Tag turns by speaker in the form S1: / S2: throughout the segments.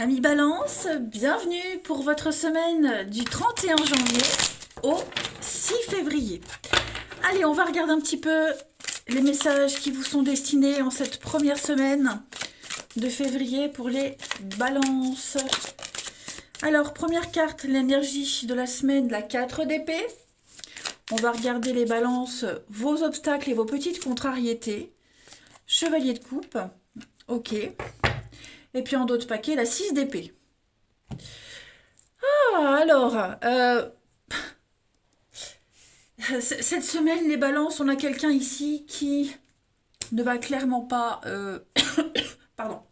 S1: Amis Balance, bienvenue pour votre semaine du 31 janvier au 6 février. Allez, on va regarder un petit peu les messages qui vous sont destinés en cette première semaine de février pour les Balances. Alors, première carte, l'énergie de la semaine, la 4 d'épée. On va regarder les Balances, vos obstacles et vos petites contrariétés. Chevalier de coupe, ok. Et puis en d'autres paquets, la 6 d'épée. Ah, alors, cette semaine, les balances, on a quelqu'un ici qui ne va clairement pas... pardon.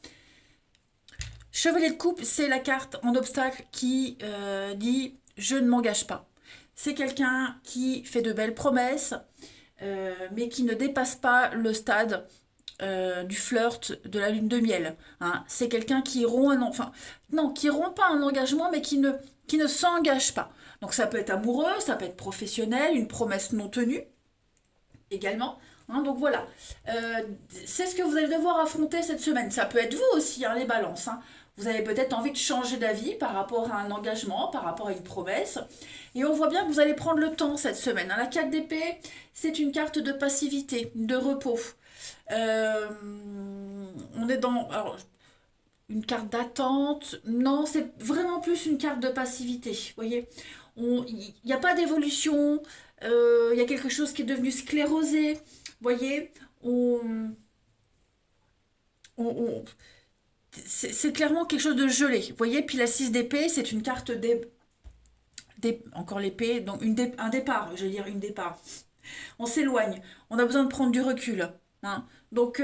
S1: Chevalier de coupe, c'est la carte en obstacle qui dit « je ne m'engage pas ». C'est quelqu'un qui fait de belles promesses, mais qui ne dépasse pas le stade du flirt de la lune de miel. Hein. C'est quelqu'un qui rompt qui rompt pas un engagement, mais qui ne s'engage pas. Donc ça peut être amoureux, ça peut être professionnel, une promesse non tenue également. Hein, donc voilà, c'est ce que vous allez devoir affronter cette semaine. Ça peut être vous aussi, hein, les balances. Hein. Vous avez peut-être envie de changer d'avis par rapport à un engagement, par rapport à une promesse. Et on voit bien que vous allez prendre le temps cette semaine. Hein. La 4 d'épée, c'est une carte de passivité, de repos. Euh, on est dans une carte d'attente. Non, c'est vraiment plus une carte de passivité. Vous voyez, il n'y a pas d'évolution. Il y a quelque chose qui est devenu sclérosé. Vous voyez, on- c'est clairement quelque chose de gelé. Vous voyez, puis la 6 d'épée, c'est une carte encore l'épée, donc un départ, je veux dire une départ. On s'éloigne, on a besoin de prendre du recul. Hein. Donc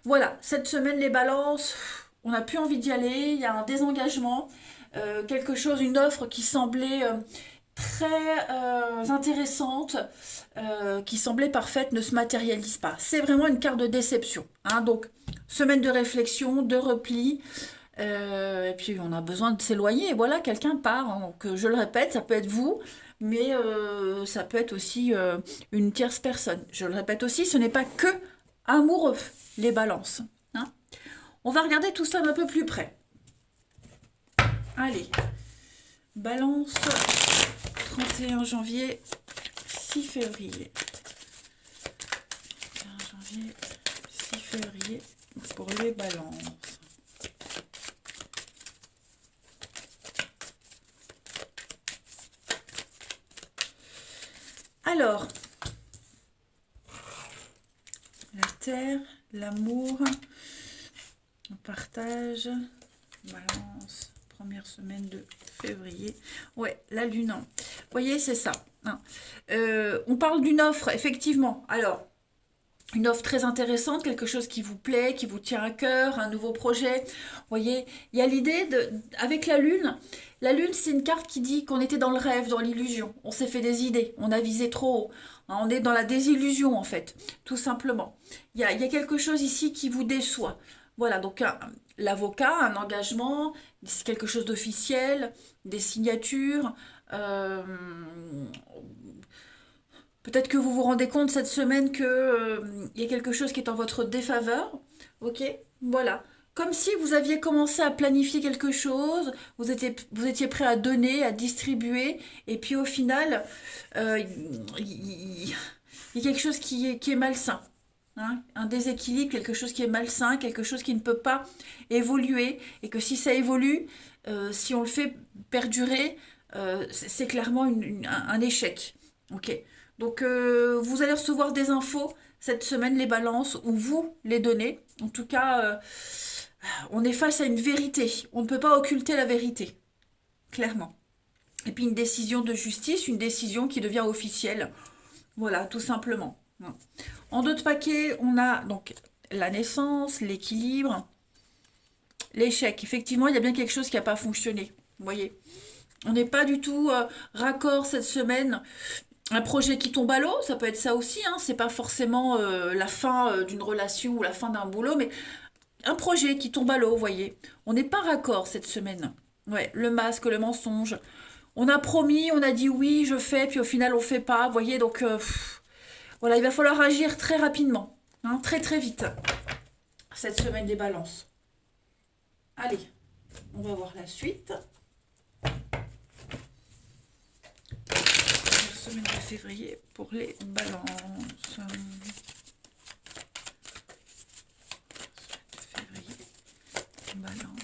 S1: voilà, cette semaine les balances, on n'a plus envie d'y aller, il y a un désengagement, quelque chose, une offre qui semblait très intéressante, qui semblait parfaite, ne se matérialise pas. C'est vraiment une carte de déception. Hein. Donc semaine de réflexion, de repli. Et puis on a besoin de s'éloigner et voilà, quelqu'un part. Hein. Donc je le répète, ça peut être vous, mais ça peut être aussi une tierce personne. Je le répète aussi, ce n'est pas que amoureux, les balances. Hein. On va regarder tout ça d'un peu plus près. Allez, balance 31 janvier, 6 février. 31 janvier, 6 février pour les balances. Alors, la terre, l'amour, le partage, balance, première semaine de février. Ouais, la lune. Vous voyez, c'est ça. Hein. On parle d'une offre, effectivement. Alors, une offre très intéressante, quelque chose qui vous plaît, qui vous tient à cœur, un nouveau projet. Vous voyez, il y a l'idée avec la lune. La lune, c'est une carte qui dit qu'on était dans le rêve, dans l'illusion. On s'est fait des idées, on a visé trop haut. Hein, on est dans la désillusion, en fait, tout simplement. Il y a quelque chose ici qui vous déçoit. Voilà, donc l'avocat, un engagement, c'est quelque chose d'officiel, des signatures. euh, Peut-être que vous vous rendez compte cette semaine que y a quelque chose qui est en votre défaveur. Ok, voilà. Comme si vous aviez commencé à planifier quelque chose, vous étiez prêt à donner, à distribuer, et puis au final, il y a quelque chose qui est malsain. Hein, un déséquilibre, quelque chose qui est malsain, quelque chose qui ne peut pas évoluer, et que si ça évolue, si on le fait perdurer, c'est clairement un échec. Ok. Donc vous allez recevoir des infos cette semaine, les balances, ou vous les donnez. En tout cas, on est face à une vérité. On ne peut pas occulter la vérité, clairement. Et puis une décision de justice, une décision qui devient officielle. Voilà, tout simplement. En d'autres paquets, on a donc la naissance, l'équilibre, l'échec. Effectivement, il y a bien quelque chose qui n'a pas fonctionné. Vous voyez, on n'est pas du tout raccord cette semaine. Un projet qui tombe à l'eau, ça peut être ça aussi. Hein. C'est pas forcément la fin d'une relation ou la fin d'un boulot, mais un projet qui tombe à l'eau, vous voyez. On n'est pas raccord cette semaine. Ouais, le masque, le mensonge. On a promis, on a dit oui, je fais, puis au final on fait pas. Vous voyez, donc voilà, il va falloir agir très rapidement, hein, très très vite cette semaine des balances. Allez. On va voir la suite. Première semaine de février pour les balances. Février, balance.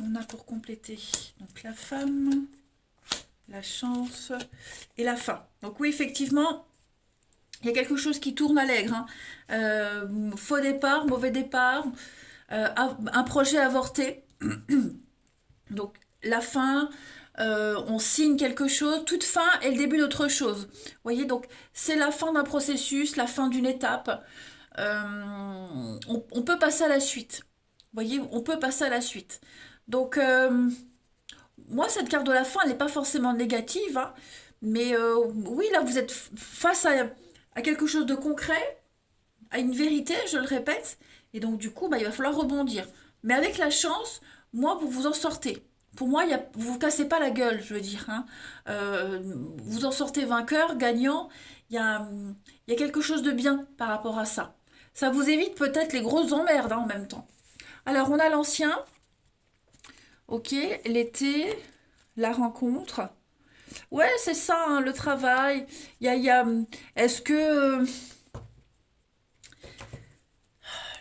S1: On a pour compléter donc la femme, la chance et la fin. Donc oui, effectivement, il y a quelque chose qui tourne à l'aigre. Hein. Faux départ, mauvais départ, un projet avorté. Donc la fin, on signe quelque chose. Toute fin est le début d'autre chose. Vous voyez, donc c'est la fin d'un processus, la fin d'une étape. On peut passer à la suite. Vous voyez, on peut passer à la suite. Donc, moi, cette carte de la fin, elle n'est pas forcément négative. Hein, mais oui, là, vous êtes face à quelque chose de concret, à une vérité, je le répète. Et donc, du coup, bah, il va falloir rebondir. Mais avec la chance, moi, vous vous en sortez. Pour moi, vous ne vous cassez pas la gueule, je veux dire. Hein. Vous en sortez vainqueur, gagnant. Il y a quelque chose de bien par rapport à ça. Ça vous évite peut-être les grosses emmerdes hein, en même temps. Alors, on a l'ancien. Ok, l'été, la rencontre. Ouais, c'est ça, hein, le travail. Est-ce que...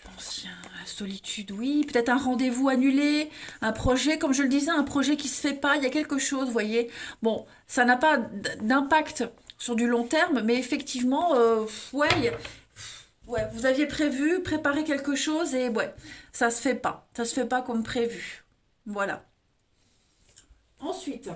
S1: l'ancien, la solitude, oui. Peut-être un rendez-vous annulé, un projet, comme je le disais, un projet qui se fait pas. Il y a quelque chose, vous voyez. Bon, ça n'a pas d'impact sur du long terme, mais effectivement, ouais, ouais, vous aviez préparé quelque chose et ouais, ça se fait pas. Ça se fait pas comme prévu. Voilà. Ensuite,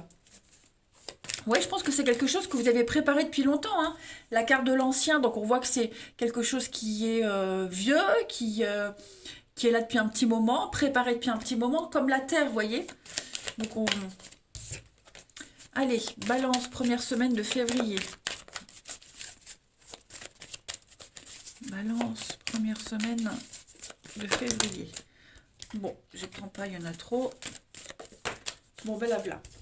S1: ouais, je pense que c'est quelque chose que vous avez préparé depuis longtemps. Hein. La carte de l'ancien, donc on voit que c'est quelque chose qui est vieux, qui est là depuis un petit moment, préparé depuis un petit moment, comme la Terre, vous voyez. Donc on... Allez, balance, première semaine de février. Balance, première semaine de février. Bon, je ne prends pas, il y en a trop. Bon, ben là,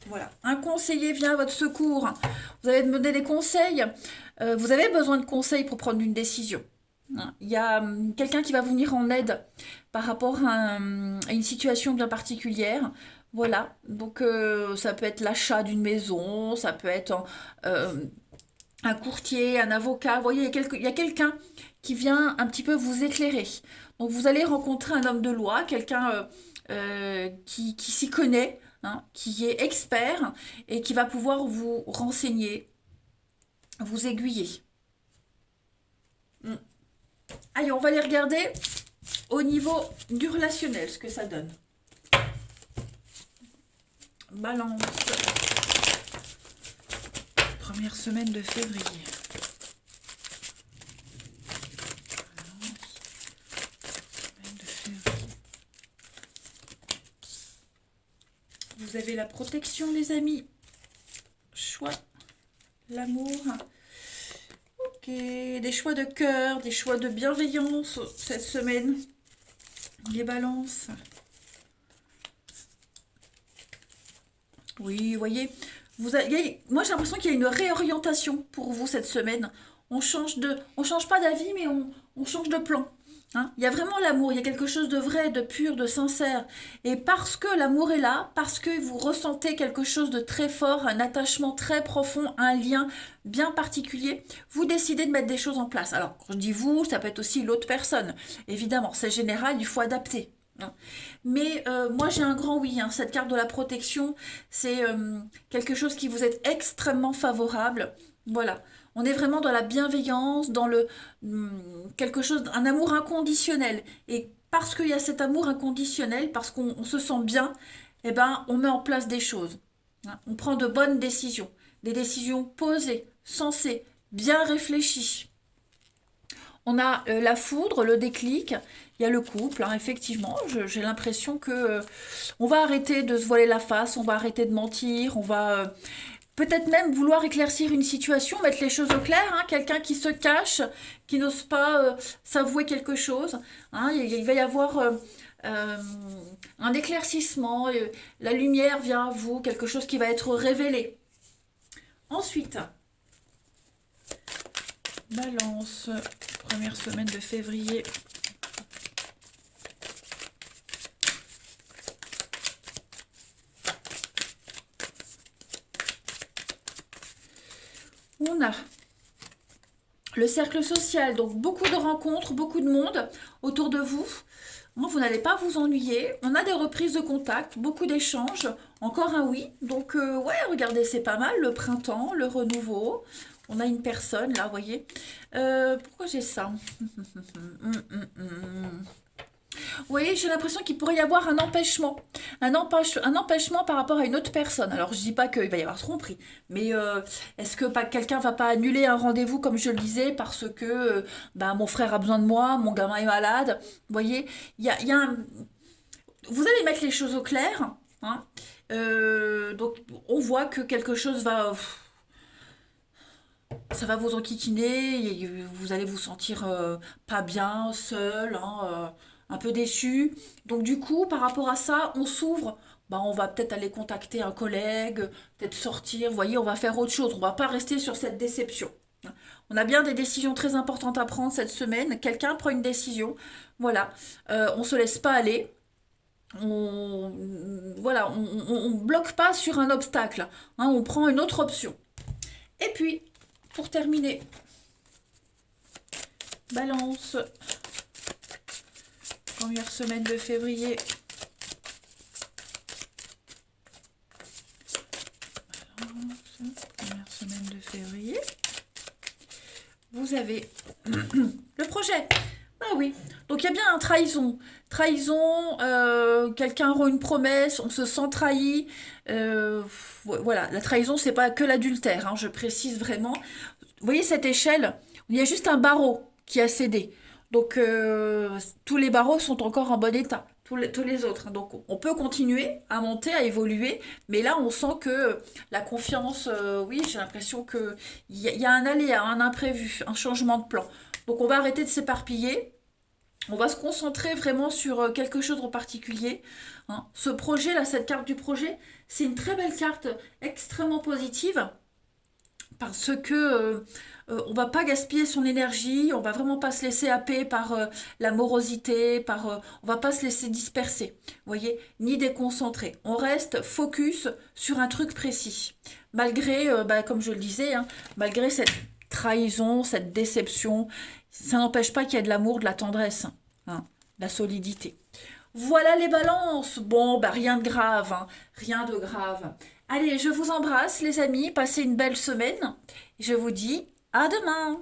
S1: voilà. Un conseiller vient à votre secours. Vous allez demander des conseils. Vous avez besoin de conseils pour prendre une décision. Il y a quelqu'un qui va vous venir en aide par rapport à une situation bien particulière. Voilà. Donc, ça peut être l'achat d'une maison, ça peut être un courtier, un avocat. Vous voyez, il y a quelqu'un qui vient un petit peu vous éclairer. Donc, vous allez rencontrer un homme de loi, quelqu'un qui s'y connaît. Hein, qui est expert et qui va pouvoir vous renseigner, vous aiguiller. Allez, on va les regarder au niveau du relationnel, ce que ça donne. Balance. Première semaine de février. Vous avez la protection, les amis. Choix. L'amour. Ok. Des choix de cœur, des choix de bienveillance cette semaine. Les balances. Oui, vous voyez. Moi, j'ai l'impression qu'il y a une réorientation pour vous cette semaine. On change pas d'avis, mais on change de plan. Hein, il y a vraiment l'amour, il y a quelque chose de vrai, de pur, de sincère. Et parce que l'amour est là, parce que vous ressentez quelque chose de très fort, un attachement très profond, un lien bien particulier, vous décidez de mettre des choses en place. Alors, quand je dis vous, ça peut être aussi l'autre personne. Évidemment, c'est général, il faut adapter. Hein. Mais moi, j'ai un grand oui. Hein, cette carte de la protection, c'est quelque chose qui vous est extrêmement favorable. Voilà. On est vraiment dans la bienveillance, dans quelque chose, un amour inconditionnel. Et parce qu'il y a cet amour inconditionnel, parce qu'on se sent bien, eh ben, on met en place des choses. Hein. On prend de bonnes décisions. Des décisions posées, sensées, bien réfléchies. On a la foudre, le déclic, il y a le couple, hein, effectivement, j'ai l'impression que on va arrêter de se voiler la face, on va arrêter de mentir, on va peut-être même vouloir éclaircir une situation, mettre les choses au clair, hein, quelqu'un qui se cache, qui n'ose pas s'avouer quelque chose, hein, il va y avoir un éclaircissement, la lumière vient à vous, quelque chose qui va être révélé. Ensuite, Balance, première semaine de février. a le cercle social, donc beaucoup de rencontres, beaucoup de monde autour de vous. Bon, vous n'allez pas vous ennuyer. On a des reprises de contact, beaucoup d'échanges, encore un oui. Donc, ouais, regardez, c'est pas mal. Le printemps, le renouveau. On a une personne là, vous voyez. Pourquoi j'ai ça? Oui, j'ai l'impression qu'il pourrait y avoir un empêchement. Un empêchement par rapport à une autre personne. Alors, je dis pas qu'il va y avoir tromperie, mais est-ce que quelqu'un va pas annuler un rendez-vous, comme je le disais, parce que bah, mon frère a besoin de moi, mon gamin est malade. Vous voyez, il y a vous allez mettre les choses au clair. Hein. Donc, on voit que quelque chose va... Ça va vous enquiquiner, et vous allez vous sentir pas bien, seul, hein, un peu déçu. Donc du coup, par rapport à ça, on s'ouvre. Bah, on va peut-être aller contacter un collègue, peut-être sortir. Vous voyez, on va faire autre chose. On va pas rester sur cette déception. On a bien des décisions très importantes à prendre cette semaine. Quelqu'un prend une décision. Voilà. On se laisse pas aller. On, voilà, on bloque pas sur un obstacle. Hein, on prend une autre option. Et puis, pour terminer, Balance, première semaine de février. Balance, première semaine de février. Vous avez le projet. Ah oui, donc il y a bien un trahison. Trahison, quelqu'un rend une promesse, on se sent trahi. Voilà, la trahison, c'est pas que l'adultère, hein, je précise vraiment. Vous voyez cette échelle? Il y a juste un barreau qui a cédé. Donc tous les barreaux sont encore en bon état, tous les autres. Donc on peut continuer à monter, à évoluer, mais là on sent que la confiance, oui, j'ai l'impression que il y a un aléa, un imprévu, un changement de plan. Donc on va arrêter de s'éparpiller. On va se concentrer vraiment sur quelque chose en particulier. Hein. Ce projet là, cette carte du projet, c'est une très belle carte, extrêmement positive parce que on va pas gaspiller son énergie, on va vraiment pas se laisser happer par la morosité, on va pas se laisser disperser, vous voyez, ni déconcentrer. On reste focus sur un truc précis, malgré, bah, comme je le disais, hein, malgré cette trahison, cette déception, ça n'empêche pas qu'il y ait de l'amour, de la tendresse, hein, de la solidité. Voilà les balances. Bon, bah rien de grave, hein, rien de grave. Allez, je vous embrasse les amis, passez une belle semaine. Je vous dis à demain.